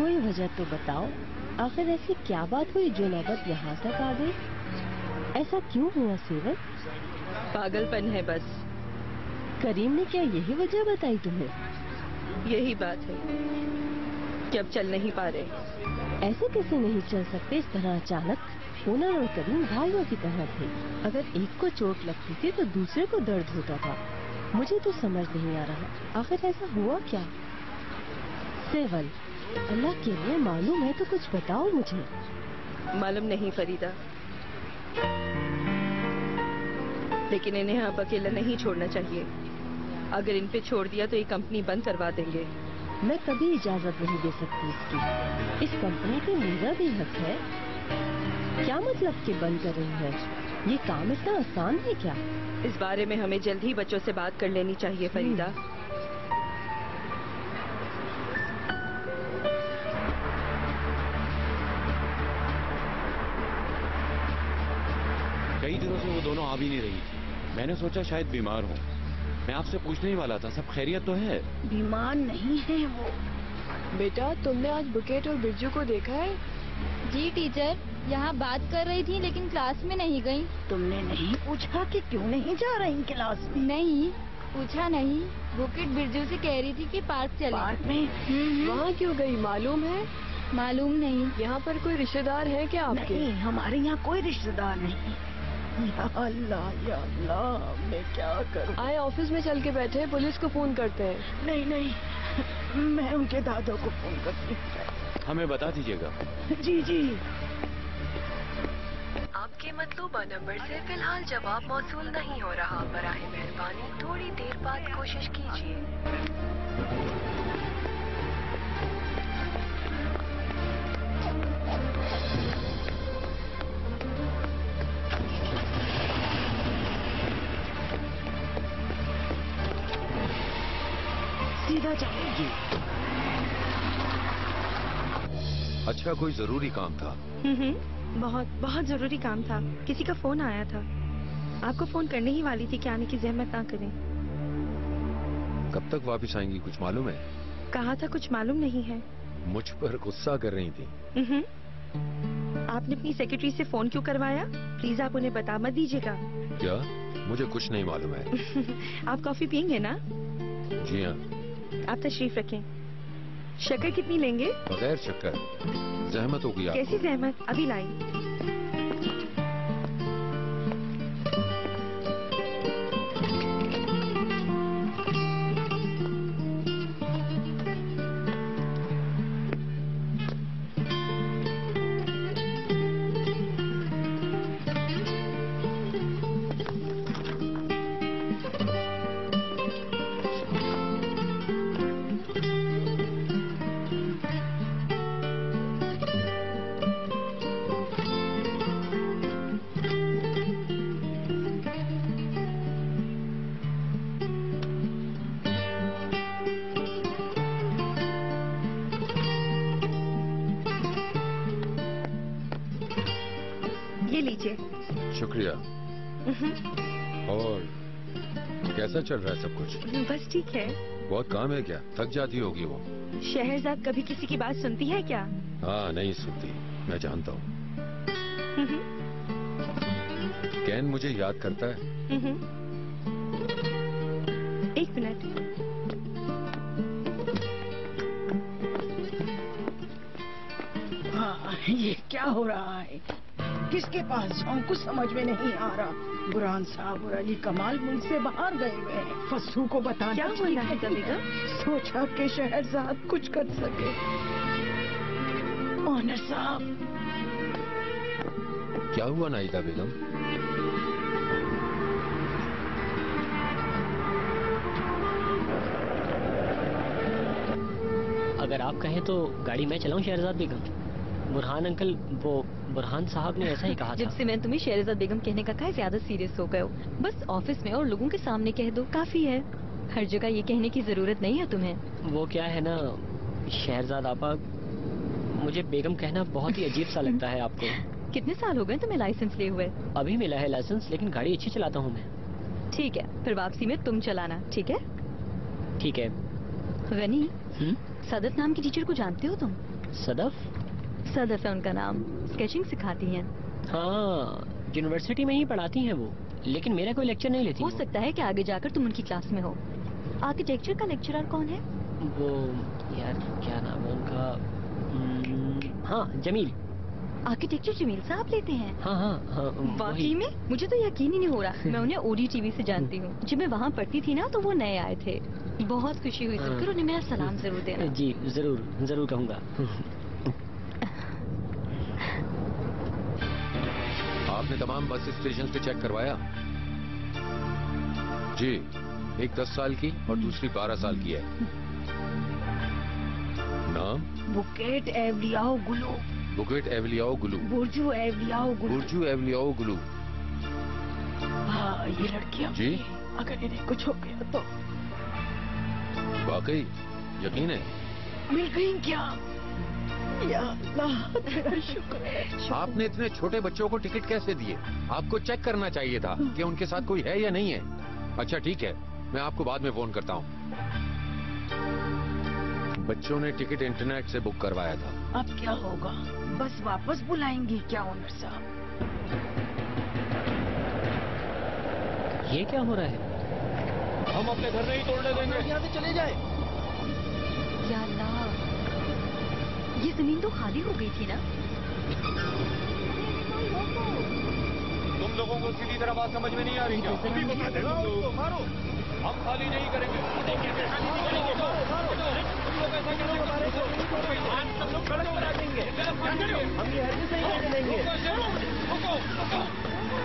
कोई वजह तो बताओ, आखिर ऐसी क्या बात हुई जो नौबत यहाँ तक आ गई? ऐसा क्यों हुआ सेवन? पागलपन है बस। करीम ने क्या यही वजह बताई तुम्हें? यही बात है कि अब चल नहीं पा रहे। ऐसे कैसे नहीं चल सकते इस तरह अचानक? ओनर और करीम भाइयों की तरह थे। अगर एक को चोट लगती थी तो दूसरे को दर्द होता था। मुझे तो समझ नहीं आ रहा, आखिर ऐसा हुआ क्या? सेवन, अल्लाह के लिए मालूम है तो कुछ बताओ मुझे। मालूम नहीं फरीदा, लेकिन इन्हें आप अकेला नहीं छोड़ना चाहिए। अगर इन पे छोड़ दिया तो ये कंपनी बंद करवा देंगे। मैं कभी इजाजत नहीं दे सकती इसकी। इस कंपनी पे मेरा भी हक है। क्या मतलब कि बंद कर रही है? ये काम इतना आसान है क्या? इस बारे में हमें जल्द ही बच्चों से बात कर लेनी चाहिए फरीदा। कई दिनों से वो दोनों आ भी नहीं रही थी। मैंने सोचा शायद बीमार हो। मैं आपसे पूछने ही वाला था, सब खैरियत तो है? बीमार नहीं है वो। बेटा, तुमने आज बुकेट और बिरजू को देखा है? जी टीचर, यहाँ बात कर रही थी लेकिन क्लास में नहीं गई। तुमने नहीं पूछा कि क्यों नहीं जा रही क्लास में? नहीं पूछा नहीं। बुकेट बिरजू से कह रही थी कि पार्क चले। पार्क में? वहाँ क्यों गई मालूम है? मालूम नहीं। यहाँ पर कोई रिश्तेदार है क्या आपके? नहीं, हमारे यहाँ कोई रिश्तेदार नहीं। या अल्लाह, या अल्लाह, मैं क्या करूँ? आए ऑफिस में चल के बैठे, पुलिस को फोन करते हैं। नहीं नहीं, मैं उनके दादा को फोन करती हूँ। हमें बता दीजिएगा। जी जी। आपके मतलूबा नंबर से फिलहाल जवाब मौसूल नहीं हो रहा। बराए मेहरबानी थोड़ी देर बाद कोशिश कीजिए। सीधा जाएगी। अच्छा, कोई जरूरी काम था? बहुत बहुत जरूरी काम था। किसी का फोन आया था। आपको फोन करने ही वाली थी कि आने की जहमत ना करें। कब तक वापस आएंगी कुछ मालूम है? कहा था कुछ मालूम नहीं है। मुझ पर गुस्सा कर रही थी। आपने अपनी सेक्रेटरी से फोन क्यों करवाया? प्लीज आप उन्हें बता मत दीजिएगा। क्या? मुझे कुछ नहीं मालूम है। आप कॉफी पियेंगे ना? जी हाँ। आप तशरीफ रखें। शक्कर कितनी लेंगे? बगैर शक्कर। जहमत होगी आपको। कैसी जहमत? अभी लाई। शुक्रिया। और कैसा चल रहा है सब कुछ? बस ठीक है। बहुत काम है क्या? थक जाती होगी वो। शहरजाद कभी किसी की बात सुनती है क्या? हाँ, नहीं सुनती, मैं जानता हूँ। कैन मुझे याद करता है। एक मिनट। हाँ, ये क्या हो रहा है? किसके पास जाऊं कुछ समझ में नहीं आ रहा। बुरहान साहब और अली कमाल मुल्क से बाहर गए हुए हैं। फस्सू को बताना क्या बोला है बेगम? सोचा कि शहरजाद कुछ कर सके। ओनर साहब। क्या हुआ नाइदा बेगम? अगर आप कहें तो गाड़ी मैं चलाऊं शहरजाद बेगम? बुरहान अंकल, वो बुरहान साहब ने ऐसा ही कहा था। जब से मैं तुम्हें शहरजाद बेगम कहने का कहा, ज्यादा सीरियस हो गए हो। बस ऑफिस में और लोगों के सामने कह दो, काफी है। हर जगह ये कहने की जरूरत नहीं है तुम्हें। वो क्या है ना शहरजाद आपा, मुझे बेगम कहना बहुत ही अजीब सा लगता है आपको। कितने साल हो गए तुम्हें लाइसेंस लिए हुए? अभी मिला है लाइसेंस, लेकिन गाड़ी अच्छी चलाता हूँ मैं। ठीक है, फिर वापसी में तुम चलाना, ठीक है? ठीक है। गनी, सादत नाम की टीचर को जानते हो तुम? सदफ? सदफ है उनका नाम, स्केचिंग सिखाती हैं। हाँ, यूनिवर्सिटी में ही पढ़ाती हैं वो, लेकिन मेरा कोई लेक्चर नहीं लेती। हो सकता है कि आगे जाकर तुम उनकी क्लास में हो। आर्किटेक्चर का लेक्चरर कौन है? वो यार क्या नाम है उनका? हाँ, जमील। आर्किटेक्चर जमील साहब लेते हैं? हाँ हाँ हाँ, वाकई में? मुझे तो यकीन ही नहीं हो रहा। मैं उन्हें ODTV से जानती हूँ। जब मैं वहाँ पढ़ती थी ना तो वो नए आए थे। बहुत खुशी हुई सुनकर, उन्हें मेरा सलाम जरूर देना। जी जरूर जरूर कहूँगा। आपने तमाम बस स्टेशन पे चेक करवाया? जी, एक 10 साल की और दूसरी 12 साल की है। नाम? बुकेट एवलियाओ गुलू। बुकेट एवलियाओ गुलू। बुर्जू एवलियाओ गुलू। बुर्जू एवलियाओ गुलू। हाँ, ये लड़कियाँ जी? अगर इन्हें कुछ हो गया तो? वाकई यकीन है? मिल गई क्या? या अल्लाह, तेरा शुक्र है। आपने इतने छोटे बच्चों को टिकट कैसे दिए? आपको चेक करना चाहिए था कि उनके साथ कोई है या नहीं है। अच्छा ठीक है, मैं आपको बाद में फोन करता हूँ। बच्चों ने टिकट इंटरनेट से बुक करवाया था। अब क्या होगा? बस वापस बुलाएंगी क्या ओनर साहब? ये क्या हो रहा है? हम अपने घर नहीं तोड़ने देंगे। यहाँ से चले जाए। या अल्लाह, ये जमीन तो खाली हो गई थी ना? तुम लोगों को सीधी तरह बात समझ में नहीं आ रही क्या? अभी बता देगा, मारो। हम खाली नहीं करेंगे। आज सब लोग सड़क पर आ जाएंगे। हम ये हरगिज़ नहीं करने देंगे।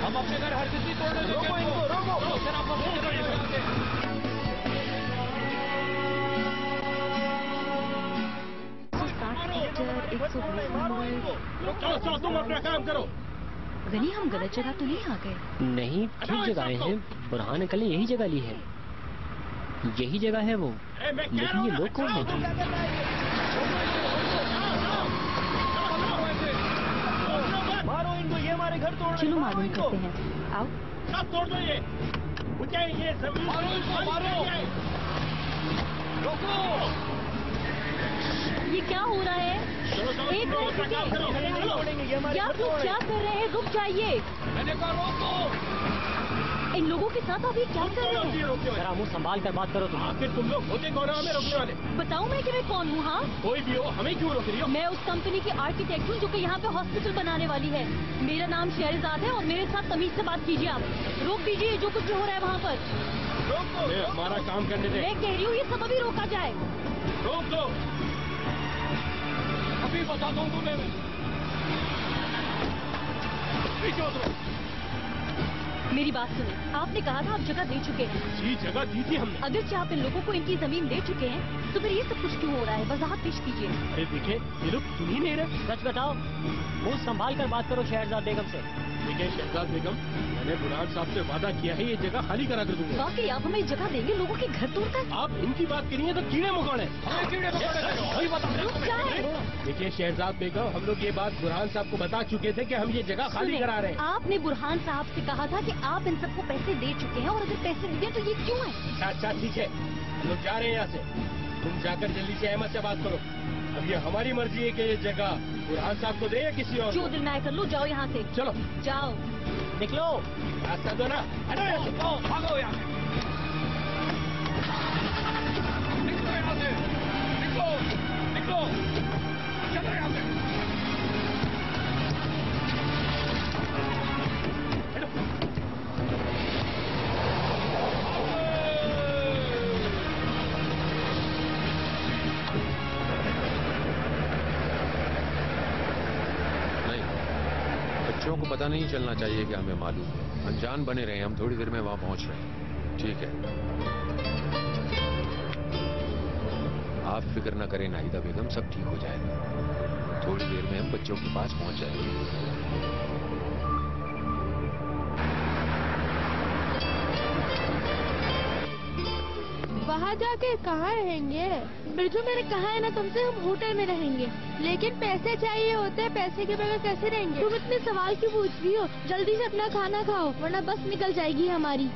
हम अपने घर हरगिज़ नहीं तोड़ने देंगे। रोको इनको, रोको। चलो तुम अपना काम करो। गनी, हम गलत जगह तो नहीं आ गए? नहीं, ठीक जगह आए हैं। बुरहान अंकल ने यही जगह ली है। यही जगह है वो। लेकिन ये लोग कौन हैं? मारो इनको, ये हमारे घर तोड़। चलो मालूम करते हैं, आओ। सब तोड़ दो ये। मुझे ये सब मारो। रोको। ये क्या हो रहा है? एक मिनट, आप लोग क्या कर रहे हैं? रुक जाइए। मैंने कहा रोको। इन लोगों के साथ आप ये क्या कर रहे हैं? जरा मुंह संभाल कर बात करो तुम। आखिर तुम लोग होते कौन हो हमें रोकने वाले? बताऊं मैं कि मैं कौन हूँ? हाँ, कोई भी हो, हमें क्यों रोक रही हो? मैं उस कंपनी की आर्किटेक्ट हूँ जो कि यहाँ पे हॉस्पिटल बनाने वाली है। मेरा नाम शहरजाद है और मेरे साथ तमीज से बात कीजिए। आप रोक दीजिए जो कुछ भी हो रहा है वहाँ पर। रोक दो। हमारा काम करने दे। मैं कह रही हूँ ये सब अभी रोका जाए। रोक दो। अभी बताता हूँ तुम्हें। पीछे उतरो। मेरी बात सुनो, आपने कहा था आप जगह दे चुके हैं। जी, जगह दी थी हमने। अगर से आप इन लोगों को इनकी जमीन दे चुके हैं तो फिर ये सब कुछ क्यों हो रहा है? वजाहत पेश कीजिए। अरे देखिए, ये लोग सुन ही नहीं रहे। सच बताओ, मुंह संभाल कर बात करो शहरजाद बेगम से। देखिए शहजाद बेगम, मैंने बुरहान साहब से वादा किया है ये जगह खाली करा कर दूंगा। वाकई आप हमें जगह देंगे लोगों के घर तोड़कर? आप इनकी बात करिए तो कीड़े मकोड़े। देखिए शहजाद बेगम, हम लोग ये बात बुरहान साहब को बता चुके थे कि हम ये जगह खाली करा रहे हैं। आपने बुरहान साहब से कहा था कि आप इन सबको पैसे दे चुके हैं और अगर पैसे नहीं दिए तो ये क्यों है? अच्छा ठीक है, हम लोग जा रहे हैं यहाँ से। तुम जाकर जल्दी से अहमद से बात करो। अब ये हमारी मर्जी है कि ये जगह बुरहान साहब को दे या किसी और जो दिल में कर लो। जाओ यहाँ से। चलो जाओ। निकलो। रास्ता दो ना। भागो यहाँ से। निकलो यहाँ से। निकलो, निकलो। चलो यहाँ से। बच्चों को पता नहीं चलना चाहिए कि हमें मालूम है। अनजान बने रहे, हम थोड़ी देर में वहां पहुंच रहे हैं। ठीक है, आप फिक्र न करें नाहिदा बेगम, सब ठीक हो जाएगा। थोड़ी देर में हम बच्चों के पास पहुंच जाएंगे। वहाँ जाके कहाँ रहेंगे? बिरजू, मैंने कहा है ना तुमसे, हम होटल में रहेंगे। लेकिन पैसे चाहिए होते हैं, पैसे के बगैर कैसे रहेंगे? तुम इतने सवाल क्यों पूछ रही हो? जल्दी से अपना खाना खाओ वरना बस निकल जाएगी हमारी।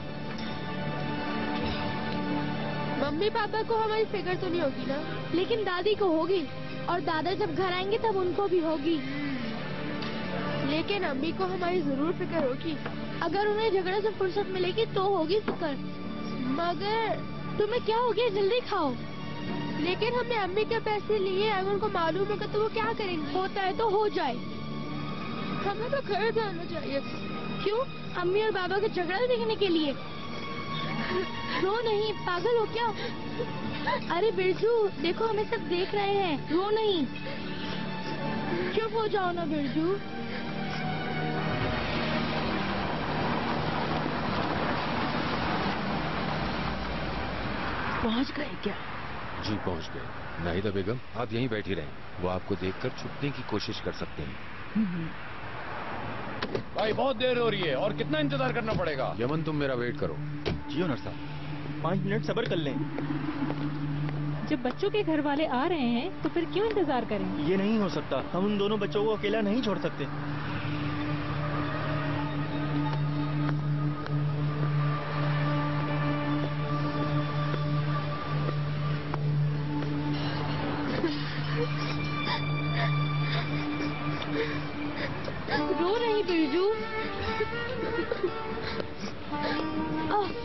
मम्मी पापा को हमारी फिक्र तो नहीं होगी ना? लेकिन दादी को होगी। और दादा जब घर आएंगे तब उनको भी होगी। लेकिन अम्मी को हमारी जरूर फिक्र होगी। अगर उन्हें झगड़े से फुर्सत मिलेगी तो होगी फिक्र। मगर तुम्हें क्या हो गया, जल्दी खाओ। लेकिन हमने अम्मी के पैसे लिए, अगर उनको मालूम होगा तो वो क्या करेंगे। होता है तो हो जाए, हमें तो घर जाना चाहिए। क्यों? अम्मी और बाबा का झगड़ा देखने के लिए? रो नहीं, पागल हो क्या? अरे बिरजू देखो, हमें सब देख रहे हैं, रो नहीं। चुप हो जाओ ना बिरजू। पहुंच गए क्या? जी पहुंच गए। नाहिदा बेगम आप यहीं बैठी रहें, वो आपको देखकर छुपने की कोशिश कर सकते हैं। भाई बहुत देर हो रही है और कितना इंतजार करना पड़ेगा। यमन तुम मेरा वेट करो। जी ओनर साहब, 5 मिनट सब्र कर लें। जब बच्चों के घर वाले आ रहे हैं तो फिर क्यों इंतजार करें? ये नहीं हो सकता, हम उन दोनों बच्चों को अकेला नहीं छोड़ सकते। रो नहीं बिरजू।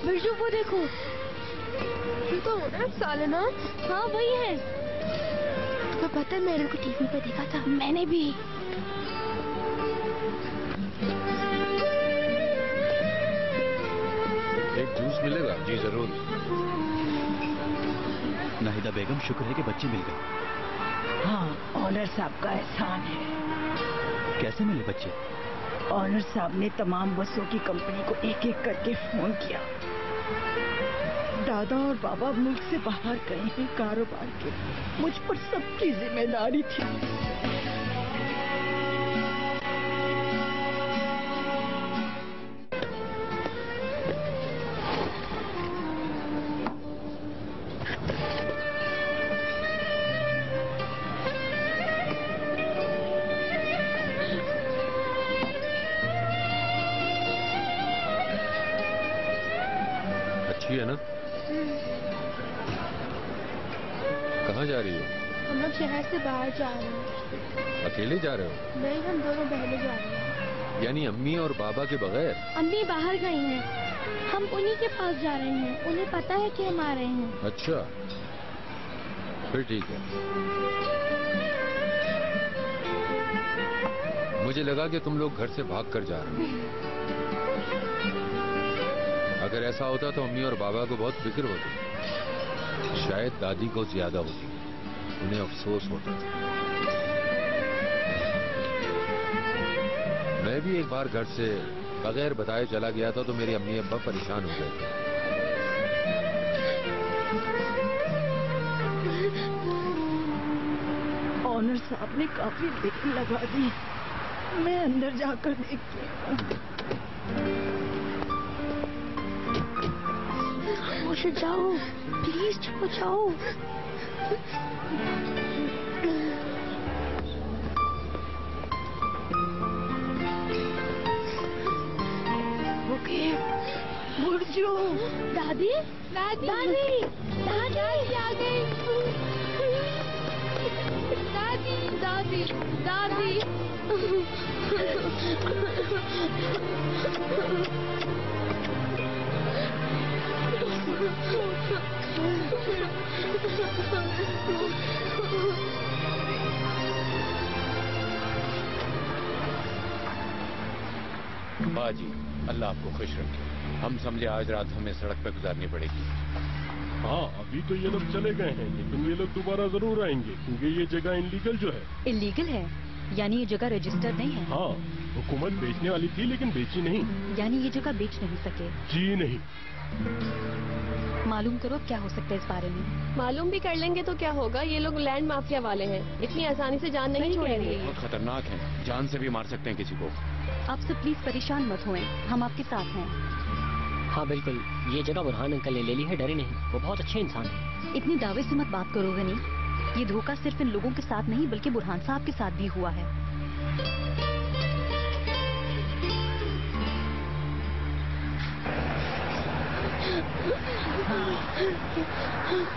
बिरजू वो देखो, ये तो साले ना। हाँ वही है। तो पता है, मैंने उनको टीवी पे देखा था। मैंने भी। एक जूस मिलेगा? जी जरूर। नाहिदा बेगम शुक्र है कि बच्चे मिल गए। हाँ, ऑनर साहब का एहसान है। कैसे मिले बच्चे? ऑनर साहब ने तमाम बसों की कंपनी को एक एक करके फोन किया। दादा और बाबा मुल्क से बाहर गए हैं कारोबार के। मुझ पर सबकी जिम्मेदारी थी। अच्छी है ना? कहाँ जा रही हो? हम लोग शहर से बाहर जा रहे हैं। अकेले जा रहे हो? नहीं, हम दोनों बहनें जा रही हैं। यानी अम्मी और बाबा के बगैर? अम्मी बाहर गई हैं, हम उन्हीं के पास जा रहे हैं। उन्हें पता है कि हम आ रहे हैं। अच्छा, फिर ठीक है। मुझे लगा कि तुम लोग घर से भाग कर जा रहे हो। अगर ऐसा होता तो अम्मी और बाबा को बहुत फिक्र होती, शायद दादी को ज्यादा होती, उन्हें अफसोस होता। मैं भी एक बार घर से बगैर बताए चला गया था तो मेरी अम्मी अब्बा परेशान हो गए थे। ऑनर साहब ने काफी देर लगा दी। मैं अंदर जाकर देखती हूँ। खामोश हो जाओ प्लीज, चुप हो जाओ। ओके, बुर्जू। दादी दादी दादी दादी आ गई। दादी दादी दादी। बाजी, अल्लाह आपको खुश रखे। हम समझे आज रात हमें सड़क पर गुजारनी पड़ेगी। हाँ, अभी तो ये लोग चले गए हैं, लेकिन ये लोग दोबारा जरूर आएंगे क्योंकि ये जगह इनलीगल जो है। इलीगल है? यानी ये जगह रजिस्टर्ड नहीं है? हाँ, हुकूमत बेचने वाली थी लेकिन बेची नहीं। यानी ये जगह बेच नहीं सके? जी नहीं। मालूम करो क्या हो सकता है इस बारे में। मालूम भी कर लेंगे तो क्या होगा, ये लोग लैंड माफिया वाले हैं, इतनी आसानी से जान नहीं छोड़ेंगे। बहुत खतरनाक है, जान से भी मार सकते हैं किसी को। आप सब प्लीज परेशान मत होएं, हम आपके साथ हैं। हाँ बिल्कुल, ये जगह बुरहान अंकल ने ले ली है, डरे नहीं, वो बहुत अच्छे इंसान हैं। इतनी दावे से मत बात करो गनी, ये धोखा सिर्फ इन लोगों के साथ नहीं बल्कि बुरहान साहब के साथ भी हुआ है।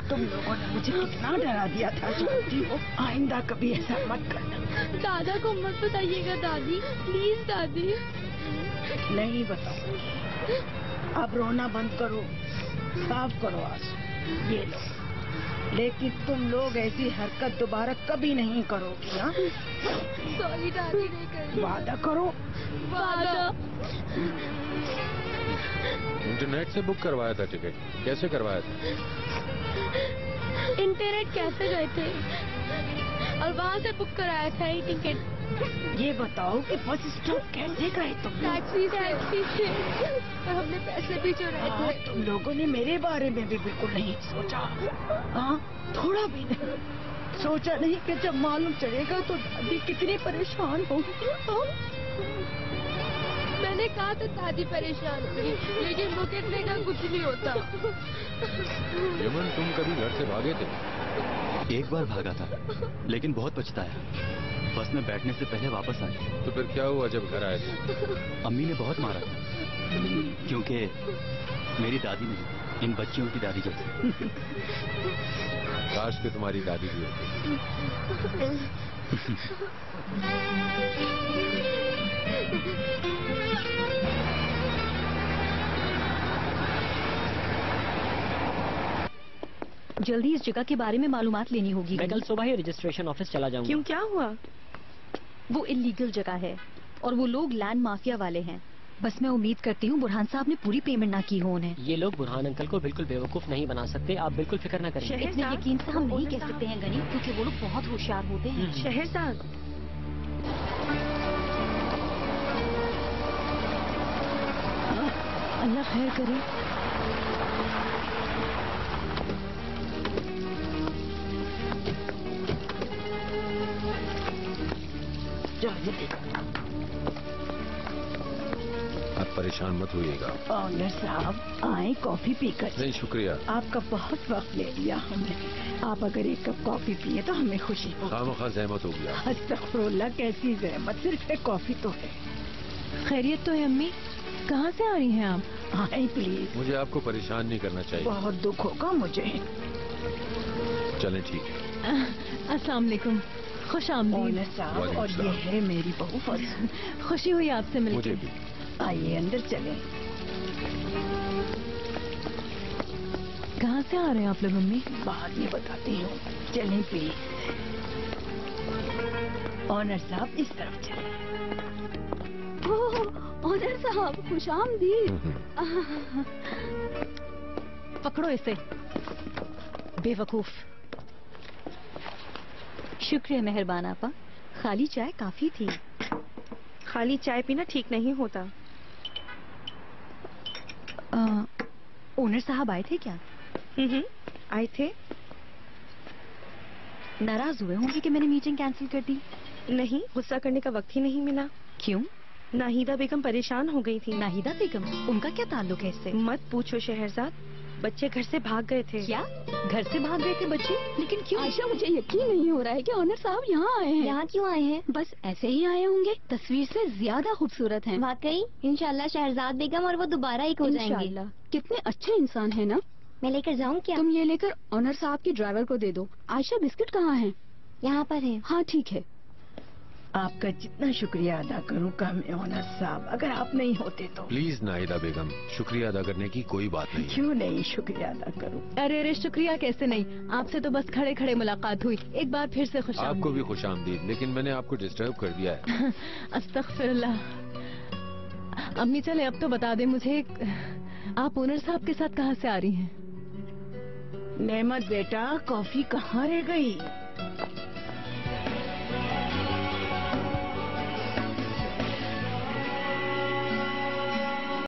तुम लोगों ने मुझे कितना डरा दिया था, जानती हो। आइंदा कभी ऐसा मत करना। दादा को मत बताइएगा दादी, प्लीज दादी। नहीं बताऊंगी। अब रोना बंद करो, साफ करो आंसू। ये लो, लेकिन तुम लोग ऐसी हरकत दोबारा कभी नहीं करोगी। हाँ, सॉरी दादी, नहीं करेंगे। वादा करो। वादा। इंटरनेट से बुक करवाया था टिकट, कैसे करवाया था? इंटरनेट कैसे गए थे और वहाँ से बुक कराया था ये टिकट। ये बताओ कि बस स्टॉप कैसे गए तुम? टैक्सी से हमने पैसे भी चुराए थे। तुम लोगों ने मेरे बारे में भी बिल्कुल नहीं सोचा। हाँ, थोड़ा भी नहीं सोचा। नहीं कि जब मालूम चलेगा तो दादी कितनी परेशान होगी। मैंने कहा तो दादी परेशान हुई, लेकिन वो कहने का कुछ नहीं होता। यमन, तुम कभी घर से भागे थे? एक बार भागा था, लेकिन बहुत पछताया। बस में बैठने से पहले वापस आ गया। तो फिर क्या हुआ जब घर आए थे? अम्मी ने बहुत मारा था, क्योंकि मेरी दादी नहीं, इन बच्चियों की दादी जैसी। काश कि तुम्हारी दादी भी होती। जल्दी इस जगह के बारे में मालूमात लेनी होगी। मैं कल सुबह ही रजिस्ट्रेशन ऑफिस चला जाऊंगा। क्यों, क्या हुआ? वो इलीगल जगह है और वो लोग लैंड माफिया वाले हैं। बस मैं उम्मीद करती हूँ बुरहान साहब ने पूरी पेमेंट ना की हो उन्हें। ये लोग बुरहान अंकल को बिल्कुल बेवकूफ नहीं बना सकते, आप बिल्कुल फिक्र ना करें। इतने यकीन से हम नहीं कह सकते हैं गनी, क्योंकि वो लोग बहुत होशियार होते हैं। शहरजाद, अल्लाह खैर करे। आप परेशान मत होइएगा। ऑनर साहब आए कॉफी पीकर। नहीं, शुक्रिया। आपका बहुत वक्त ले लिया हमने। आप अगर एक कप कॉफी पिए तो हमें खुशी होगी। खामखा जहमत हो गया। अस्तगफुरुल्लाह, कैसी जहमत, सिर्फ एक कॉफी तो है। खैरियत तो है अम्मी? कहाँ से आ रही हैं आप? आए प्लीज। मुझे आपको परेशान नहीं करना चाहिए। बहुत दुख होगा मुझे। चलें, ठीक है। अस्सलाम वालेकुम, खुश आमदीद। ऑनर साहब, और ये है मेरी बहू फौजी। खुशी हुई आपसे मिलकर। मुझे भी। आइए अंदर चलें। कहाँ से आ रहे हैं आप लोग अम्मी? बाद में बताती हूँ, चलें प्लीज। ऑनर साहब इस तरफ चलें। ऑनर साहब, खुश आमदीद। पकड़ो इसे, बेवकूफ। शुक्रिया मेहरबान आपा, खाली चाय काफी थी। खाली चाय पीना ठीक नहीं होता। ओनर साहब आए थे क्या? आए थे। नाराज हुए होंगे कि मैंने मीटिंग कैंसिल कर दी? नहीं, गुस्सा करने का वक्त ही नहीं मिला। क्यों? नाहिदा बेगम परेशान हो गई थी। नाहिदा बेगम? उनका क्या ताल्लुक है इससे? मत पूछो शहरजाद, बच्चे घर से भाग गए थे। क्या? घर से भाग गए थे बच्चे? लेकिन क्यों? आयशा, मुझे यकीन नहीं हो रहा है कि ऑनर साहब यहाँ आए हैं। यहाँ क्यों आए हैं? बस ऐसे ही आए होंगे। तस्वीर से ज्यादा खूबसूरत हैं। वाकई, इंशाल्लाह शहरजाद बेगम और वो दोबारा एक हो जाएंगे। कितने अच्छे इंसान है ना। मैं लेकर जाऊँ क्या? तुम ये लेकर ऑनर साहब के ड्राइवर को दे दो। आयशा, बिस्किट कहाँ है? यहाँ पर है। हाँ ठीक है। आपका जितना शुक्रिया अदा करूँ कम है ऑनर साहब, अगर आप नहीं होते तो। प्लीज नाहिदा बेगम, शुक्रिया अदा करने की कोई बात नहीं है। क्यों नहीं शुक्रिया अदा करूँ? अरे अरे, शुक्रिया कैसे नहीं, आपसे तो बस खड़े खड़े मुलाकात हुई। एक बार फिर से खुश आपको भी खुश आमदीद, लेकिन मैंने आपको डिस्टर्ब कर दिया है। अस्तगफिरुल्लाह। अम्मी चले अब तो बता दे मुझे, आप ओनर साहब के साथ कहाँ से आ रही हैं? नेमत बेटा, कॉफी कहाँ रह गई?